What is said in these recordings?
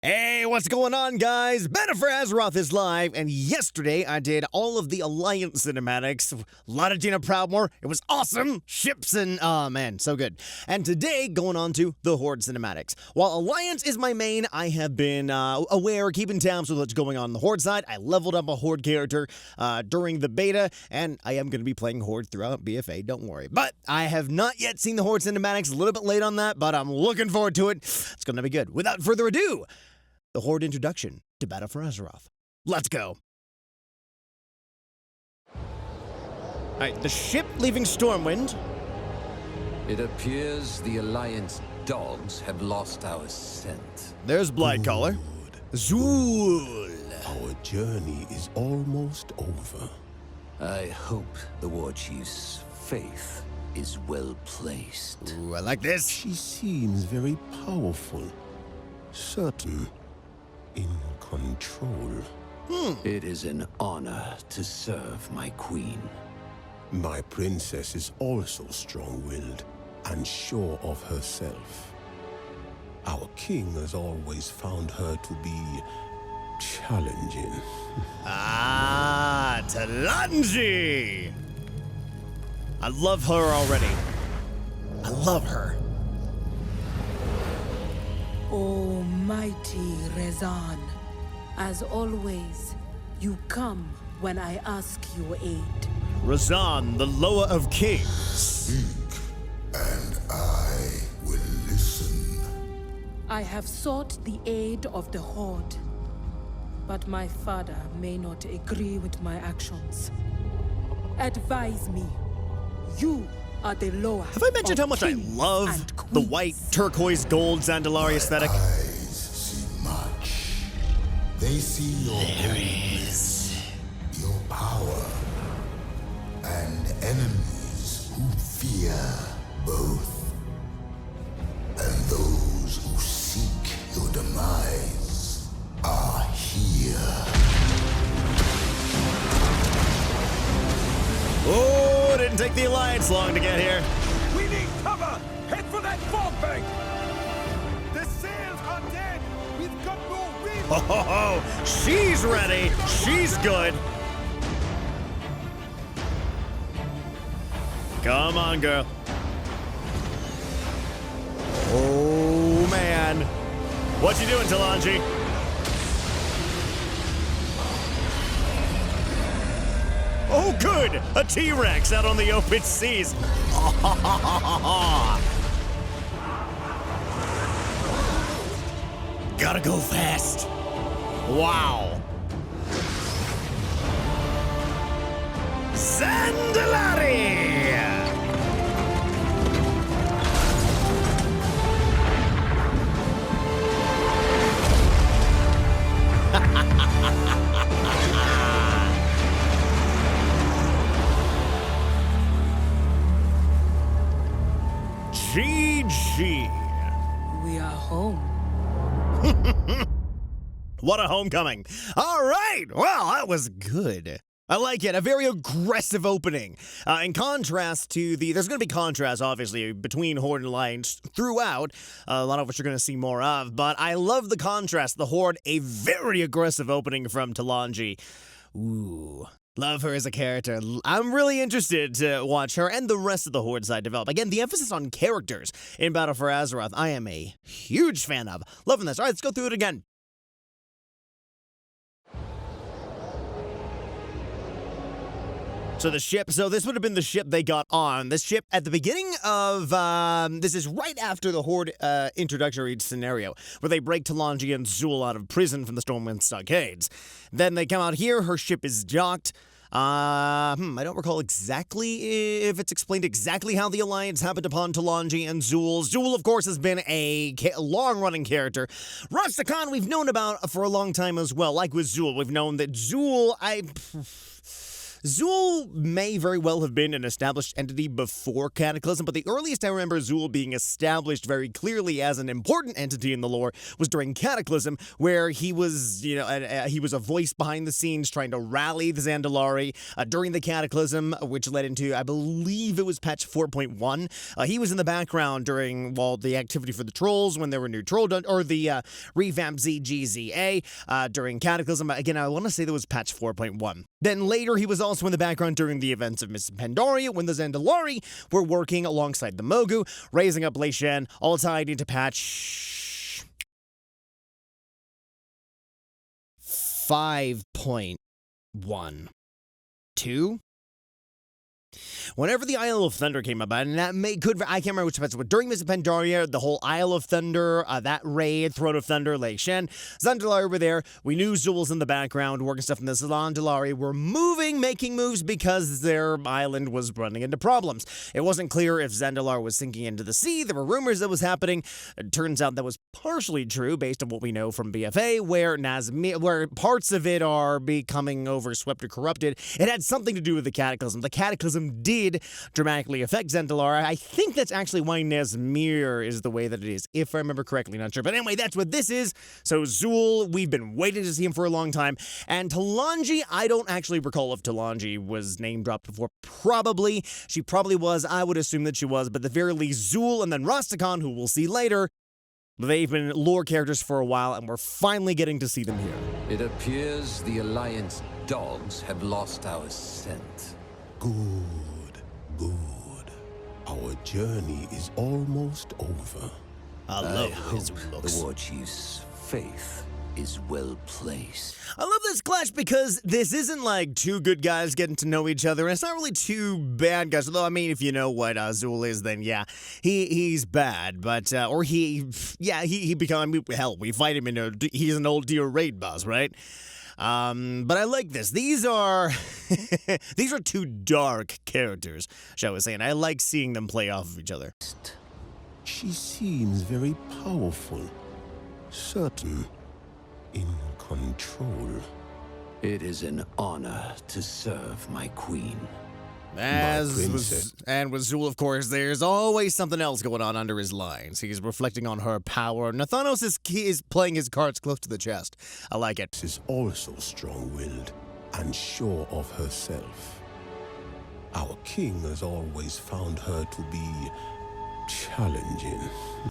Hey, what's going on, guys? BfA Azeroth is live, and yesterday I did all of the Alliance cinematics. A lot of Gina Proudmore. It was awesome. Ships and, oh man, so good. And today, going on to the Horde cinematics. While Alliance is my main, I have been aware, keeping tabs with what's going on the Horde side. I leveled up a Horde character during the beta, and I am going to be playing Horde throughout BfA, don't worry. But I have not yet seen the Horde cinematics, a little bit late on that, but I'm looking forward to it. It's going to be good. Without further ado, the Horde introduction to BfA Azeroth. Let's go. Alright, the ship leaving Stormwind. It appears the Alliance dogs have lost our scent. There's Blightcaller. Zool. Our journey is almost over. I hope the War Chief's faith is well placed. Ooh, I like this. She seems very powerful, certain, in control. It is an honor to serve my queen. My princess is also strong-willed and sure of herself. Our king has always found her to be challenging. Ah, Talanji. I love her already. I love her. Almighty Rezan, as always, you come when I ask your aid. Razan, the lower of kings. Speak, and I will listen. I have sought the aid of the Horde, but my father may not agree with my actions. Advise me. You are the lower. Have I mentioned how much I love the white, turquoise, gold Zandalari aesthetic? Eyes see much. They see your boldness, your power, and enemies who fear both. And those who seek your demise are here. Oh, didn't take the Alliance long to get here. We need cover! Head for that fog bank! The sails are dead! We've got no wind! Ho ho ho! She's ready! She's good! Come on, girl. Oh, man. What you doing, Talanji? Oh, good! A T-Rex out on the open seas. Gotta go fast. Wow. Zandalari! GG. We are home. What a homecoming. All right. Well, that was good. I like it. A very aggressive opening. In contrast to there's going to be contrast, obviously, between Horde and Alliance throughout, a lot of which you're going to see more of, but I love the contrast. The Horde, a very aggressive opening from Talanji. Ooh. Love her as a character. I'm really interested to watch her and the rest of the Horde side develop. Again, the emphasis on characters in BfA Azeroth, I am a huge fan of. Loving this. All right, let's go through it again. So the ship, this would have been the ship they got on. This ship at the beginning of, this is right after the Horde introductory scenario, where they break Talanji and Zool out of prison from the Stormwind Stockades. Then they come out here, her ship is docked. I don't recall exactly if it's explained exactly how the Alliance happened upon Talanji and Zool. Zool, of course, has been a long-running character. Rastakhan we've known about for a long time as well. Like with Zool, we've known that Zool, Zool may very well have been an established entity before Cataclysm, but the earliest I remember Zool being established very clearly as an important entity in the lore was during Cataclysm, where he was, he was a voice behind the scenes trying to rally the Zandalari during the Cataclysm, which led into, I believe it was patch 4.1. He was in the background during, the activity for the trolls when there were new troll or the revamped ZGZA during Cataclysm. Again, I want to say that was patch 4.1. Then later, he was also in the background during the events of Miss Pandaria when the Zandalari were working alongside the Mogu, raising up Lei Shen, all tied into patch 5.1. 2? Whenever the Isle of Thunder came about, and I can't remember which patch, but during Miss Pandaria, the whole Isle of Thunder, that raid, Throne of Thunder, Lei Shen, Zandalari were there. We knew Zool was in the background working stuff, and the Zandalari were making moves because their island was running into problems. It wasn't clear if Zandalar was sinking into the sea. There were rumors that was happening. It turns out that was partially true based on what we know from BfA, where parts of it are becoming overswept or corrupted. It had something to do with the Cataclysm. The Cataclysm did dramatically affect Zandalar. I think that's actually why Nazmir is the way that it is, if I remember correctly, not sure. But anyway, that's what this is. So Zool, we've been waiting to see him for a long time. And Talanji, I don't actually recall if Talanji was name dropped before. Probably. She probably was. I would assume that she was. But at the very least, Zool and then Rastakhan, who we'll see later, they've been lore characters for a while, and we're finally getting to see them here. It appears the Alliance dogs have lost our scent. Good, good. Our journey is almost over. I love his looks. The War Chief's faith is well placed. I love this clash because this isn't like two good guys getting to know each other, and it's not really two bad guys. Although, I mean, if you know what Zool is, then yeah, he's bad. But he become, hell, we fight him he's an old dear raid boss, right? But I like this. These are two dark characters, shall we say, and I like seeing them play off of each other. She seems very powerful, certain, in control. It is an honor to serve my queen. And with Zool, of course, there's always something else going on under his lines. He's reflecting on her power. Nathanos is playing his cards close to the chest. I like it. She is also strong-willed and sure of herself. Our king has always found her to be challenging.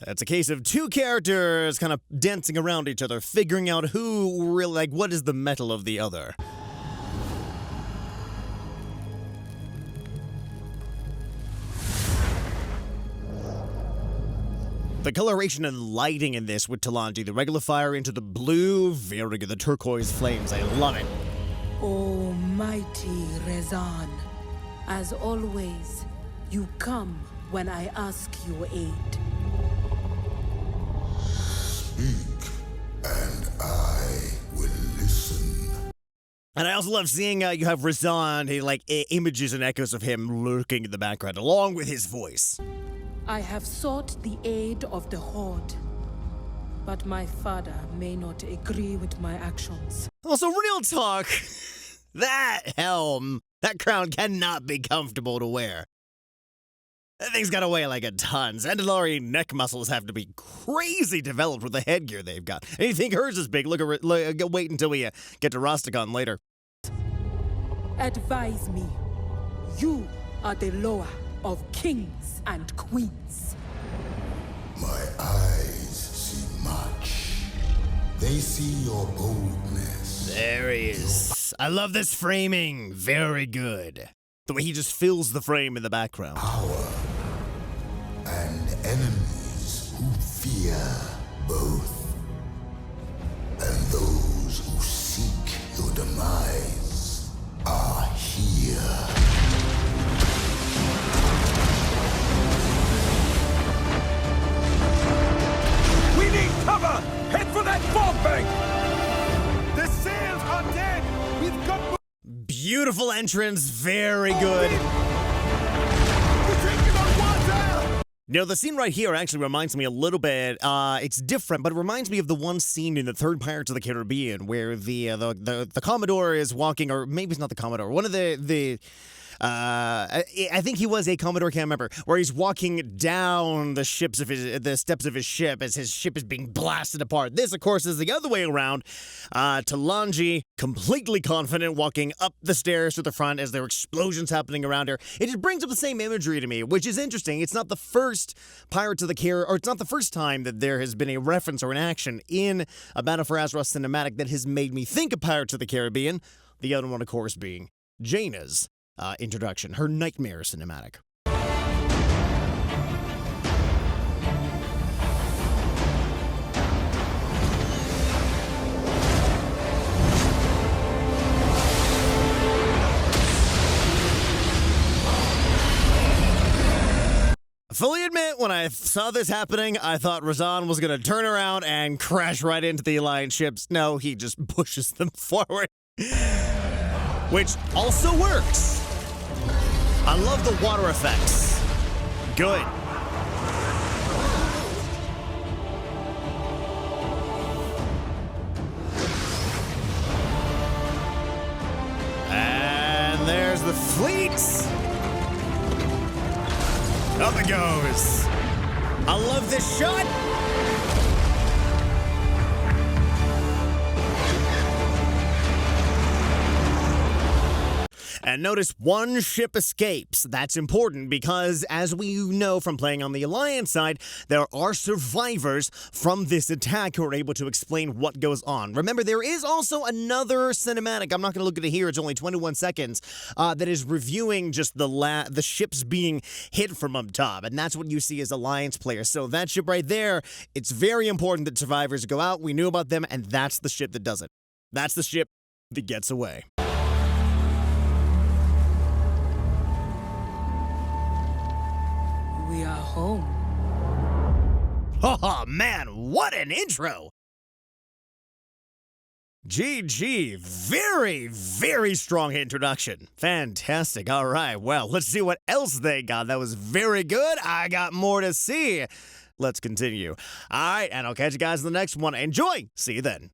It's a case of two characters kind of dancing around each other, figuring out who really, what is the mettle of the other. The coloration and lighting in this with Talanji, the regular fire into the blue, very good, the turquoise flames, I love it. Almighty Rezan, as always, you come when I ask your aid. Speak, and I will listen. And I also love seeing you have Rezan, images and echoes of him lurking in the background, along with his voice. I have sought the aid of the Horde, but my father may not agree with my actions. Also, real talk, that helm, that crown cannot be comfortable to wear. That thing's got to weigh like a ton. Zandalari neck muscles have to be crazy developed with the headgear they've got. And you think hers is big? Wait until we get to Rastakhan later. Advise me. You are the lower of kings and queens. My eyes see much. They see your boldness. There he is. I love this framing. Very good. The way he just fills the frame in the background. Power and enemies who fear both. And those who seek your demise are here. We need cover! Head for that fog bank! The sails are dead! We've got... Beautiful entrance, very good. You know, the scene right here actually reminds me a little bit. It's different, but it reminds me of the one scene in the third Pirates of the Caribbean where the Commodore is walking, or maybe it's not the Commodore. One of I think he was a Commodore, can't remember, where he's walking down the steps of his ship as his ship is being blasted apart. This, of course, is the other way around. Talanji, completely confident, walking up the stairs to the front as there are explosions happening around her. It just brings up the same imagery to me, which is interesting. It's not the first Pirates of the Caribbean, or it's not the first time that there has been a reference or an action in a Battle for Azeroth cinematic that has made me think of Pirates of the Caribbean. The other one, of course, being Jaina's introduction, her Nightmare cinematic. Fully admit, when I saw this happening, I thought Razan was going to turn around and crash right into the Alliance ships. No, he just pushes them forward, which also works. I love the water effects. Good. And there's the fleet. Up it goes. I love this shot. And notice one ship escapes. That's important because, as we know from playing on the Alliance side, there are survivors from this attack who are able to explain what goes on. Remember, there is also another cinematic, I'm not going to look at it here, it's only 21 seconds, that is reviewing just the ships being hit from up top. And that's what you see as Alliance players. So that ship right there, it's very important that survivors go out. We knew about them, and that's the ship that does it. That's the ship that gets away. We are home. Oh man, what an intro! GG, very, very strong introduction. Fantastic. All right, well, let's see what else they got. That was very good. I got more to see. Let's continue. All right, and I'll catch you guys in the next one. Enjoy. See you then.